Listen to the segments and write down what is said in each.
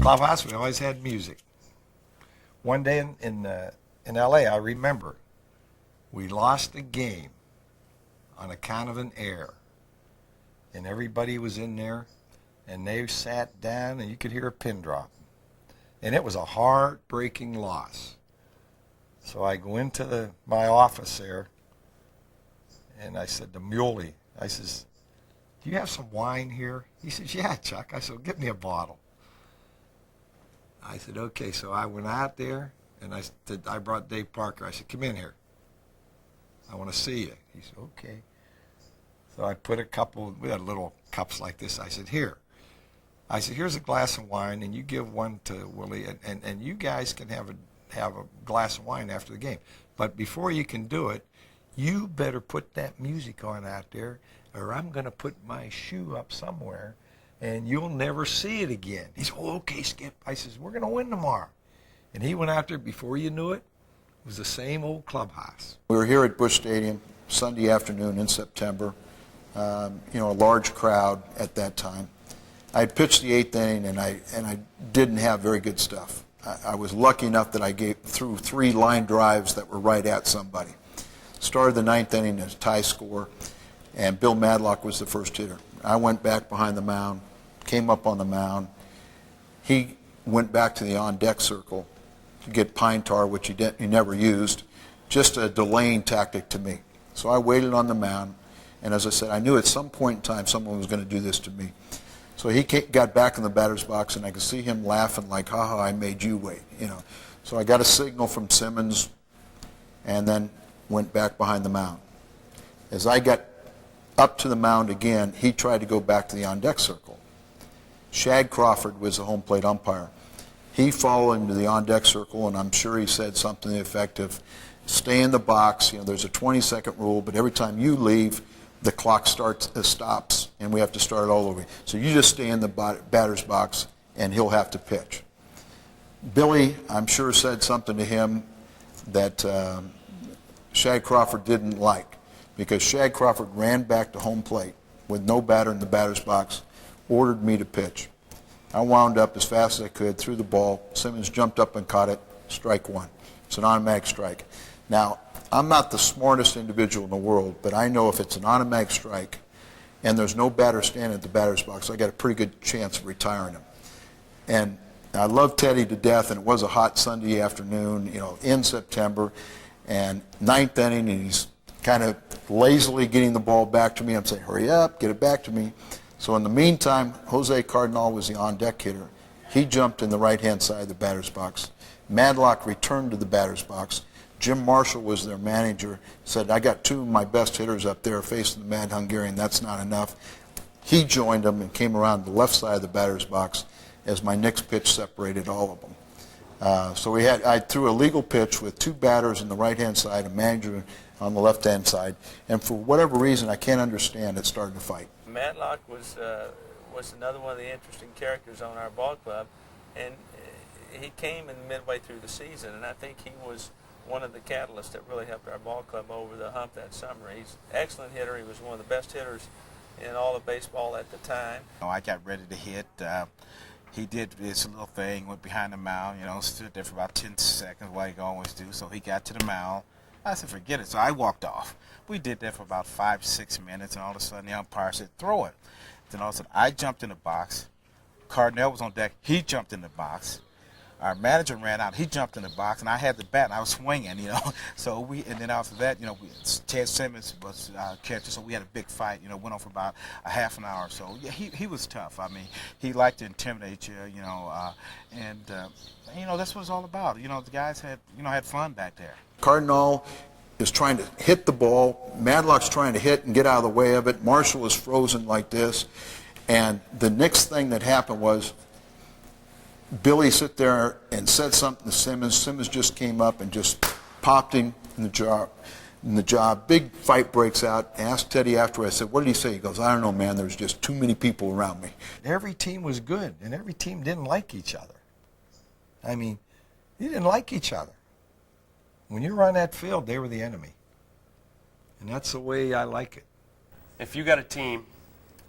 clubhouse, we always had music. One day in L.A., I remember, we lost a game on account of an error. And everybody was in there, and they sat down, and you could hear a pin drop. And it was a heartbreaking loss. So I go into my office there, and I said to Muley, I says, do you have some wine here? He says, yeah, Chuck. I said, get me a bottle. I said, okay. So I went out there, and I brought Dave Parker. I said, come in here. I want to see you. He said, okay. So I put we had little cups like this. I said, here. I said, here's a glass of wine, and you give one to Willie, and you guys can have a glass of wine after the game. But before you can do it, you better put that music on out there, or I'm going to put my shoe up somewhere, and you'll never see it again. He said, oh, okay, Skip. I says, we're going to win tomorrow. And he went out there, before you knew it, it was the same old clubhouse. We were here at Busch Stadium Sunday afternoon in September. A large crowd at that time. I had pitched the 8th inning, and I didn't have very good stuff. I was lucky enough that I threw 3 line drives that were right at somebody. Started the 9th inning as a tie score, and Bill Madlock was the first hitter. I went back behind the mound, came up on the mound. He went back to the on-deck circle to get pine tar, which he never used, just a delaying tactic to me. So I waited on the mound. And as I said, I knew at some point in time someone was going to do this to me. So he got back in the batter's box, and I could see him laughing like, ha, I made you wait. So I got a signal from Simmons and then went back behind the mound. As I got up to the mound again, he tried to go back to the on-deck circle. Shag Crawford was the home plate umpire. He followed him to the on-deck circle, and I'm sure he said something to the effect of, stay in the box. There's a 20-second rule, but every time you leave, the clock stops, and we have to start all over. So you just stay in the batter's box, and he'll have to pitch. Billy, I'm sure, said something to him that Shag Crawford didn't like, because Shag Crawford ran back to home plate with no batter in the batter's box, ordered me to pitch. I wound up as fast as I could, threw the ball. Simmons jumped up and caught it, strike 1. It's an automatic strike. Now, I'm not the smartest individual in the world, but I know if it's an automatic strike and there's no batter standing at the batter's box, I got a pretty good chance of retiring him. And I love Teddy to death, and it was a hot Sunday afternoon, in September, and 9th inning, and he's kind of lazily getting the ball back to me. I'm saying, hurry up, get it back to me. So in the meantime, Jose Cardinal was the on-deck hitter. He jumped in the right-hand side of the batter's box. Madlock returned to the batter's box. Jim Marshall was their manager, said, I got 2 of my best hitters up there facing the Mad Hungarian. That's not enough. He joined them and came around the left side of the batter's box as my next pitch separated all of them. So I threw a legal pitch with 2 batters on the right-hand side, a manager on the left-hand side, and for whatever reason I can't understand, it started to fight. Madlock was another one of the interesting characters on our ball club, and he came in midway through the season, and I think he was one of the catalysts that really helped our ball club over the hump that summer. He's an excellent hitter. He was one of the best hitters in all of baseball at the time. I got ready to hit. He did this little thing, went behind the mound, stood there for about 10 seconds, like he always do. So he got to the mound. I said, forget it. So I walked off. We did that for about 5-6 minutes, and all of a sudden the umpire said, throw it. Then all of a sudden I jumped in the box. Cardinal was on deck. He jumped in the box. Our manager ran out. He jumped in the box, and I had the bat, and I was swinging, So and then after that, Ted Simmons was catcher, so we had a big fight. Went on for about a half an hour or so. Yeah, he was tough. I mean, he liked to intimidate you, and that's what it's all about. The guys had fun back there. Cardinal is trying to hit the ball. Madlock's trying to hit and get out of the way of it. Marshall is frozen like this, and the next thing that happened was Billy sit there and said something to Simmons. Simmons just came up and just popped him in the job. Big fight breaks out. Asked Teddy after. I said, what did he say? He goes, I don't know, man. There's just too many people around me. Every team was good, and every team didn't like each other. I mean, you didn't like each other. When you were on that field, they were the enemy. And that's the way I like it. If you got a team,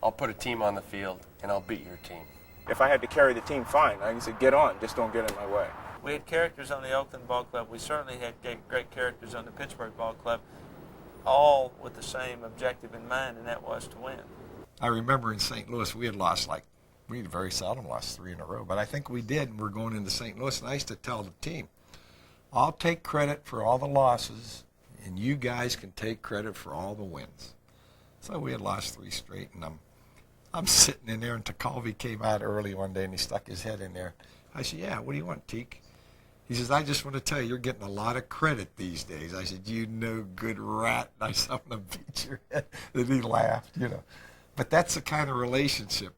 I'll put a team on the field, and I'll beat your team. if I had to carry the team, fine. I said, get on, just don't get in my way. We had characters on the Oakland Ball Club. We certainly had great characters on the Pittsburgh Ball Club, all with the same objective in mind, and that was to win. I remember in St. Louis we had very seldom lost 3 in a row, but I think we did, and we're going into St. Louis, and I used to tell the team, I'll take credit for all the losses, and you guys can take credit for all the wins. So we had lost 3 straight, and I'm sitting in there, and Tekulve came out early one day, and he stuck his head in there. I said, yeah, what do you want, Teak? He says, I just want to tell you, you're getting a lot of credit these days. I said, you no good rat. I said, I'm going to beat your head. And he laughed, you know. But that's the kind of relationship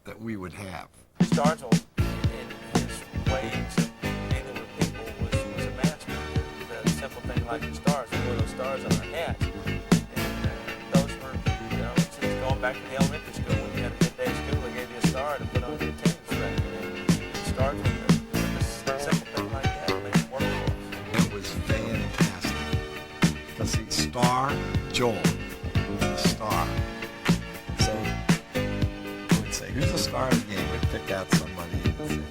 that we would have. Starzl, in his ways of dealing with people, was a master. The simple thing like the stars, we wore those stars on our hats. And those were, you know, since going back to the elementary school, when you had a good day of school, they gave you a star to put on your attendance record. And stars were a simple thing like that to make it work for us. It was fantastic. Because see, Star, Joel, the star. So we'd say, who's the star of the game? We'd pick out somebody and say,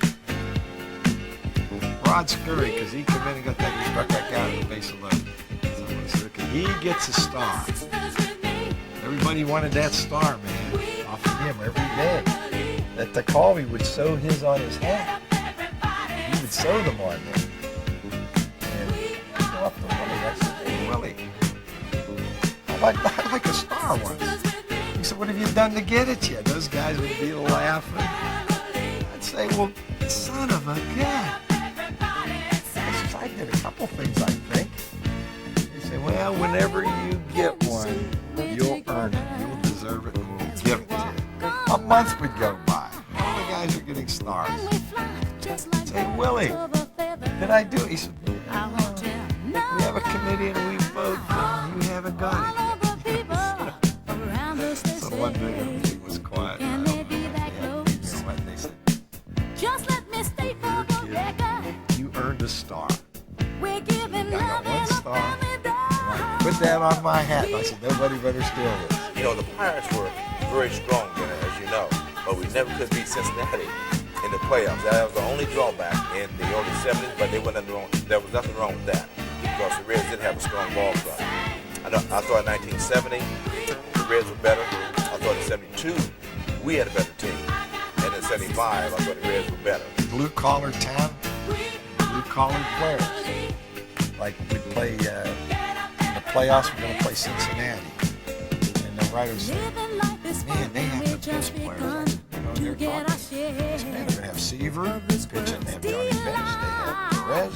Rod Scurry, because he come in and got that, he struck that guy on the base alone. So he gets a star. Everybody wanted that star, man, off of him every day. That Tekulve would sew his on his hat. He would sew them on there. And he'd go up to Willie. I said, hey, Willie, I'd like a star once. He said, what have you done to get it yet? Those guys would be laughing. I'd say, well, son of a gun. I did a couple things, I think. He'd say, well, whenever you get one, you'll earn it. You'll deserve it, and we'll give it to you. A month would go by. All the guys are getting stars. I'd say, Willie, did I do it? He said, yeah, we have a committee and we vote, and you haven't got it yet. So one day everything was quiet. I don't know if they had a meeting or what, and they said, you earned a star. I got 1 star. Put that on my hat. And I said, nobody better steal this. You know, the Pirates were very strong then, as you know, but we never could beat Cincinnati in the playoffs. That was the only drawback in the early 70s, but there was nothing wrong with that because the Reds didn't have a strong ball club. I thought in 1970, the Reds were better. I thought in 72, we had a better team. And in 75, I thought the Reds were better. Blue-collar town, blue-collar players. Like we'd play in the playoffs, we're going to play Cincinnati. And the writers said, man, they have the best players. You know, they're talking. Man, they're going to have Seaver pitching. They have Johnny Bench. They have Perez.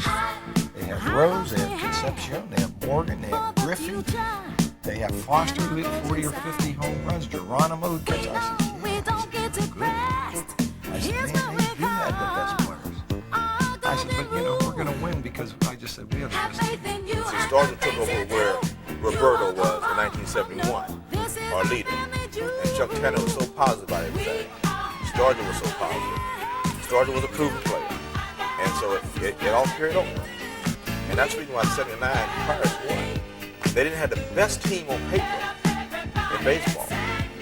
They have Rose. They have Concepcion. They have Morgan. They have Griffin. They have Foster who hit 40 or 50 home runs. Geronimo who catch. I said, yeah, good. I said, man, they do have the best players. I said, but you know, we're going to win because I just said we have the best team. So Starzl took over where Roberto was in 1971, our leader. And Chuck Tanner was so positive about everything. Starzl was so positive. Starzl was a proven player. And so it all carried over. And that's the reason why 79 Pirates won. They didn't have the best team on paper in baseball,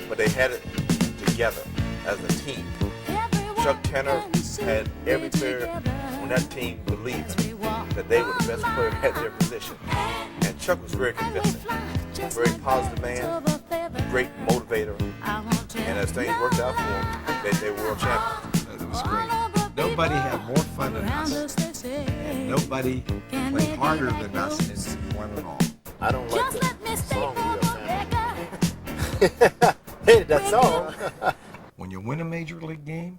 but they had it together as a team. Chuck Tanner had every player on that team believing that they were the best player at their position. And Chuck was very convincing. Very positive man, great motivator. And as things worked out for them, they were world champions. It was great. Nobody had more fun than us. And nobody played harder than us and won it all. I don't like the song we are Hated that song. When you win a major league game,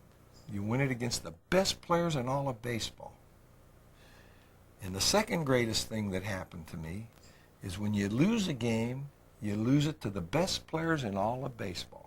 you win it against the best players in all of baseball. And the second greatest thing that happened to me is when you lose a game, you lose it to the best players in all of baseball.